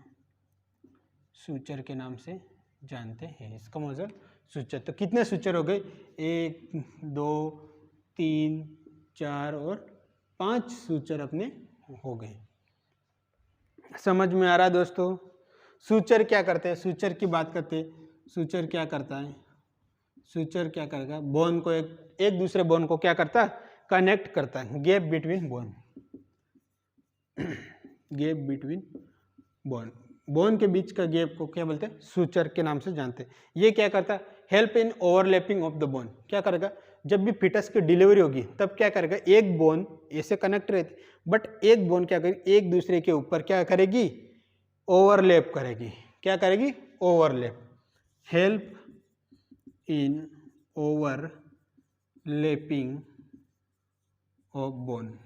सुचर के नाम से जानते हैं। स्क्वैमोजल सुचर। तो कितने सुचर हो गए? 1 2 3 4 और 5 सुचर अपने हो गए। समझ में आ रहा है दोस्तों? सुचर क्या करते हैं? सुचर की बात करते हैं। सुचर क्या करता है? सुचर क्या करेगा? बोन को एक दूसरे बोन को क्या करता है? कनेक्ट करता है। Gap between bone, gap between bone, bone के बीच का गैप को क्या बोलते हैं? सुचर के नाम से जानते हैं। ये क्या करता है? Help in overlapping of the bone. क्या करेगा? जब भी फिटस की डिलीवरी होगी तब क्या करेगा? एक बोन ऐसे कनेक्ट रहती, बट एक बोन क्या करेगी? एक दूसरे के ऊपर क्या करेगी? ओवरलैप करेगी। क्या करेगी? Overlap. Help in overlapping of bone,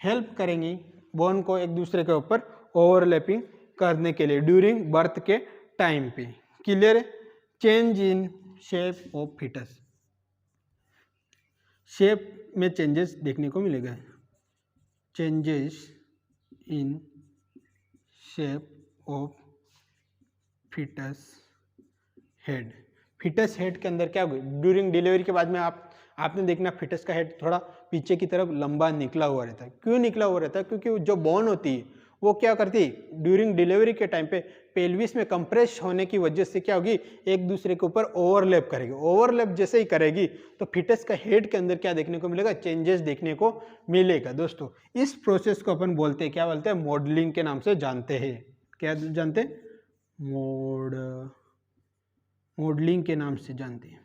help करेंगी बोन को एक दूसरे के ऊपर ओवरलैपिंग करने के लिए ड्यूरिंग बर्थ के टाइम पे। Clear? Change in shape of foetus, shape में चेंजेस देखने को मिलेगा। Changes in shape of foetus head. Foetus head के अंदर क्या होगा? ड्यूरिंग डिलीवरी के बाद में आपने देखना फिटस का हेड थोड़ा पीछे की तरफ लंबा निकला हुआ रहता है। क्यों निकला हुआ रहता है? क्योंकि जो बोन होती है वो क्या करती है? ड्यूरिंग डिलीवरी के टाइम पे पेल्विस में कंप्रेस होने की वजह से क्या होगी? एक दूसरे के ऊपर ओवरलैप करेगी। ओवरलैप जैसे ही करेगी तो फिटस का हेड के अंदर क्या देखने को मिलेगा? चेंजेस देखने को मिलेगा। दोस्तों इस प्रोसेस को अपन बोलते हैं, क्या बोलते हैं? मॉडलिंग के नाम से जानते हैं। क्या जानते हैं? मॉडलिंग के नाम से जानते हैं।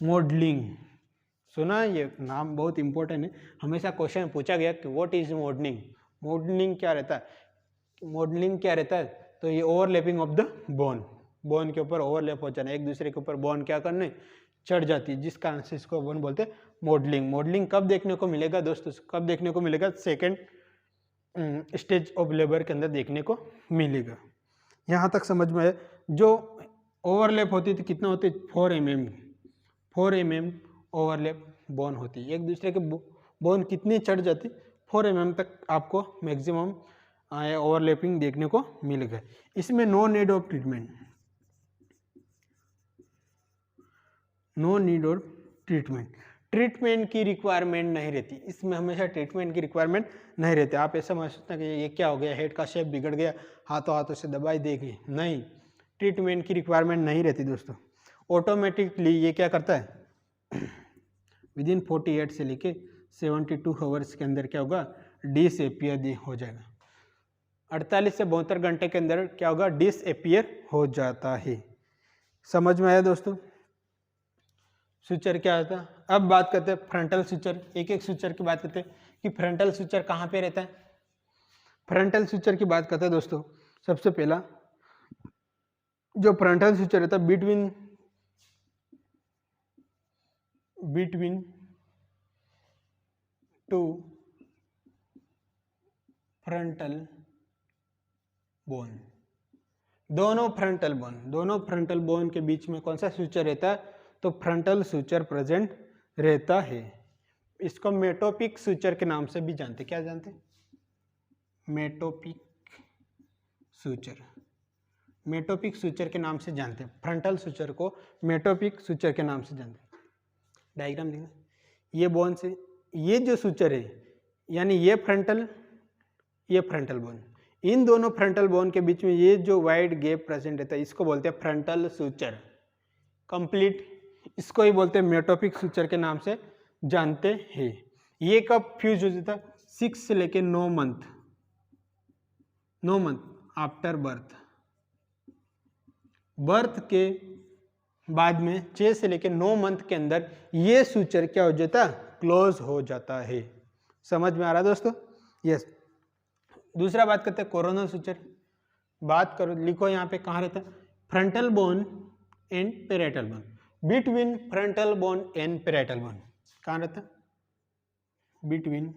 मॉडलिंग सुना? ये नाम बहुत इंपॉर्टेंट है। हमेशा क्वेश्चन पूछा गया कि व्हाट इज मॉडलिंग? मॉडलिंग क्या रहता है? मॉडलिंग क्या रहता है? तो ये overlapping of the bone, bone के ऊपर ओवरलैप हो जाना, एक दूसरे के ऊपर बोन क्या करने? चढ़ जाती है, जिस कारण से इसको अपन बोलते हैं मॉडलिंग। मॉडलिंग कब देखने को मिलेगा दोस्तों? कब देखने को मिलेगा? सेकेंड स्टेज ऑफ लेबर के अंदर देखने को मिलेगा। यहाँ तक समझ में आया? जो ओवरलैप होती थी कितना होती? 4 mm ओवरलैप बोन होती है। एक दूसरे के बोन कितनी चढ़ जाती? 4 mm तक आपको मैक्सिमम ओवरलैपिंग देखने को मिलेगा। इसमें no need of treatment, no need of treatment की रिक्वायरमेंट नहीं रहती। इसमें हमेशा ट्रीटमेंट की रिक्वायरमेंट नहीं रहती। आप ऐसा समझ सकते हैं कि ये क्या हो गया, हेड का शेप बिगड़ गया, हाथों से दबाई देंगे, नहीं, ट्रीटमेंट की रिक्वायरमेंट नहीं रहती दोस्तों। ऑटोमेटिकली ये क्या करता है? विदिन 48 से लेके 72 आवर्स के अंदर क्या होगा? डिसएपियर हो जाएगा। 48 से 72 घंटे के अंदर क्या होगा? डिसएपियर हो जाता है। समझ में आया दोस्तों? सुचर क्या होता है? अब बात करते हैं फ्रंटल सुचर। एक एक सुचर की बात करते हैं कि फ्रंटल सुचर कहाँ पे रहता है। फ्रंटल सुचर की बात करते हैं दोस्तों। सबसे पहला जो फ्रंटल सुचर रहता है बिटवीन टू फ्रंटल बोन, दोनों फ्रंटल बोन के बीच में कौन सा सुचर रहता है? तो फ्रंटल सुचर प्रेजेंट रहता है। इसको मेटोपिक सूचर के नाम से भी जानते, क्या जानते? मेटोपिक सूचर, मेटोपिक सूचर के नाम से जानते हैं। फ्रंटल सूचर को मेटोपिक सूचर के नाम से जानते हैं। डायग्राम देखना, ये बोन से ये जो सूचर है, यानी ये फ्रंटल बोन, इन दोनों फ्रंटल बोन के बीच में ये जो वाइड गैप प्रेजेंट रहता है इसको बोलते हैं फ्रंटल सूचर कंप्लीट। इसको ही बोलते हैं मेटोपिक सूचर के नाम से जानते हैं। ये कब फ्यूज हो जाता है? 6 से लेके 9 मंथ आफ्टर बर्थ के बाद में 6 से लेके 9 मंथ के अंदर ये सूचर क्या हो जाता है? क्लोज हो जाता है। समझ में आ रहा है दोस्तों? यस। दूसरा बात करते हैं कोरोनल सूचर। बात करो, लिखो यहाँ पे कहाँ रहता है? Frontal bone and parietal bone, between frontal bone and parietal bone. कहाँ रहता है? Between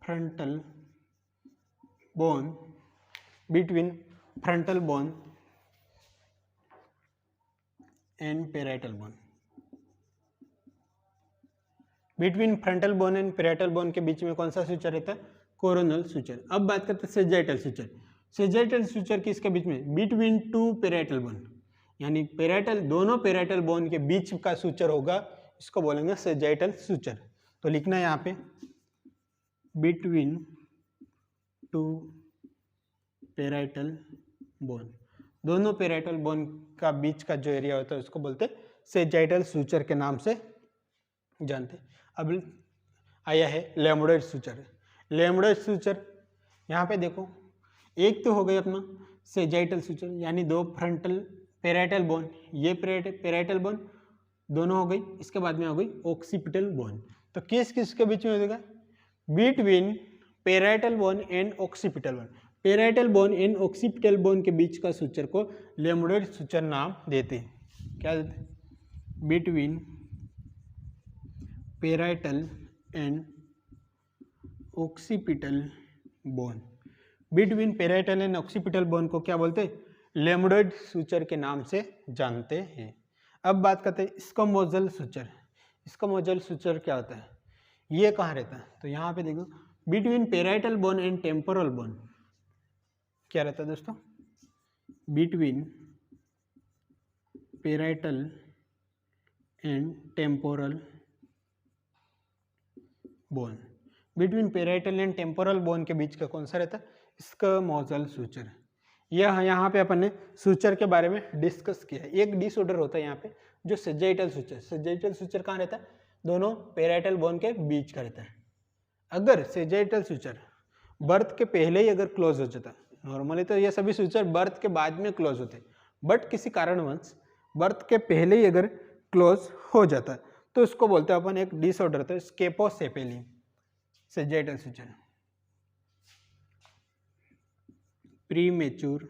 frontal bone and parietal bone. Between frontal bone and parietal bone के बीच में कौन सा सूचर रहता है? Coronal suture. अब बात करते हैं सेजाइटल सूचर। सेजाइटल सूचर किसके बीच में? बिटवीन 2 पेराइटल बोन, यानी दोनों पेराइटल बोन के बीच का सूचर होगा, इसको बोलेंगे सेजाइटल सूचर। तो लिखना है यहाँ पे बिटवीन 2 पेराइटल बोन, दोनों पेराइटल बोन का बीच का जो एरिया होता है उसको बोलते हैं सेजाइटल सूचर के नाम से जानते। अब आया है लेमोइड सूचर। लेमोइड सूचर यहाँ पे देखो, एक तो हो गई अपना सेजाइटल सूचर, यानी 2 फ्रंटल पेराइटल बोन, ये पेराइटल बोन दोनों हो गई, इसके बाद में हो गई ऑक्सीपिटल बोन। तो किस के बीच में हो जाएगा? Between parietal bone and occipital bone. Parietal bone and occipital bone के बीच का सूचर को लेमोइड सूचर नाम देते हैं। क्या देते हैं? Between parietal and occipital bone. Between parietal and occipital bone को क्या बोलते हैं? लेमोइड सूचर के नाम से जानते हैं। अब बात करते हैं स्क्वैमोजल सूचर। स्क्वैमोजल सूचर क्या होता है? ये कहाँ रहता है? तो यहाँ पे देखो, between parietal bone and temporal bone. क्या रहता है दोस्तों? Between parietal and temporal bone. Between parietal and temporal bone के बीच का कौन सा रहता है? स्क्वैमोजल सूचर। यह यहाँ पे अपन ने सूचर के बारे में डिस्कस किया है। एक डिसऑर्डर होता है यहाँ पे जो सेजाइटल सूचर। सेजाइटल सूचर कहाँ रहता है? दोनों पेराइटल बोन के बीच का रहता है। अगर सेजाइटल सूचर बर्थ के पहले ही अगर क्लोज हो जाता, नॉर्मली तो ये सभी सूचर बर्थ के बाद में क्लोज होते, बट किसी कारणवश बर्थ के पहले ही अगर क्लोज हो जाता तो उसको बोलते हैं अपन, एक डिसऑर्डर होता है scaphocephaly sagittal suture. Premature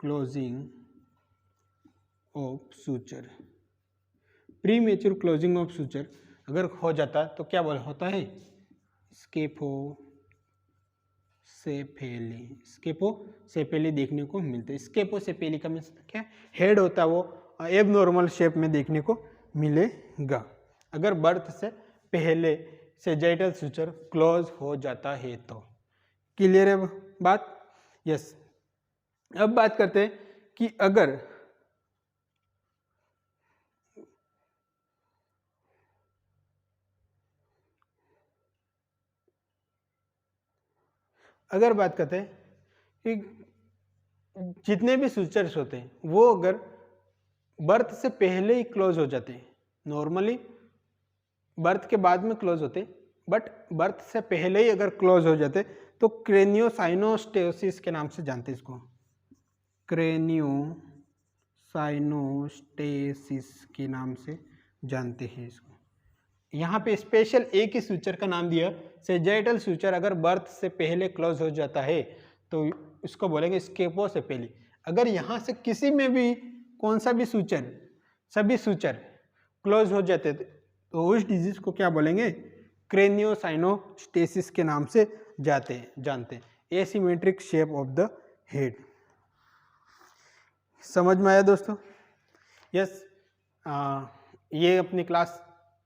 closing of suture. Premature closing of suture अगर हो जाता तो क्या बोल होता है? स्केपोसेपेली। स्केपोसेपेली देखने को मिलते हैं। स्केपोसेपेली का मीन्स क्या? हेड होता है वो एबनॉर्मल शेप में देखने को मिलेगा अगर बर्थ से पहले सेजाइटल सूचर क्लोज हो जाता है तो। क्लियर है बात? यस। अब बात करते हैं कि अगर बात करते हैं कि जितने भी सूचर्स होते हैं वो अगर बर्थ से पहले ही क्लोज हो जाते हैं, नॉर्मली बर्थ के बाद में क्लोज होते, बट बर्थ से पहले ही अगर क्लोज हो जाते तो क्रेनियोसाइनोस्टेसिस के नाम से जानते हैं इसको। क्रेनियोसाइनोस्टेसिस के नाम से जानते हैं इसको। यहाँ पे स्पेशल एक ही सूचर का नाम दिया, सेजाइटल सूचर अगर बर्थ से पहले क्लोज हो जाता है तो इसको बोलेंगे स्केपोसेपेली। अगर यहाँ से किसी में भी कौन सा भी सूचर, सभी सूचर क्लोज हो जाते तो उस डिजीज को क्या बोलेंगे? क्रेनियोसाइनोस्टेसिस के नाम से जानते हैं। Asymmetric shape of the head. समझ में आया दोस्तों? यस। ये अपनी क्लास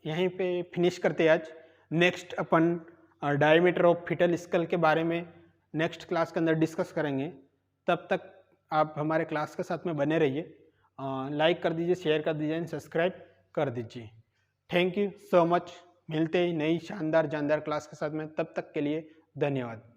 यहीं पे फिनिश करते हैं आज। नेक्स्ट अपन डायमीटर ऑफ फीटल स्कल के बारे में नेक्स्ट क्लास के अंदर डिस्कस करेंगे। तब तक आप हमारे क्लास के साथ में बने रहिए। लाइक कर दीजिए, शेयर कर दीजिए एंड सब्सक्राइब कर दीजिए। Thank you so much. मिलते ही नई शानदार जानदार क्लास के साथ में, तब तक के लिए धन्यवाद।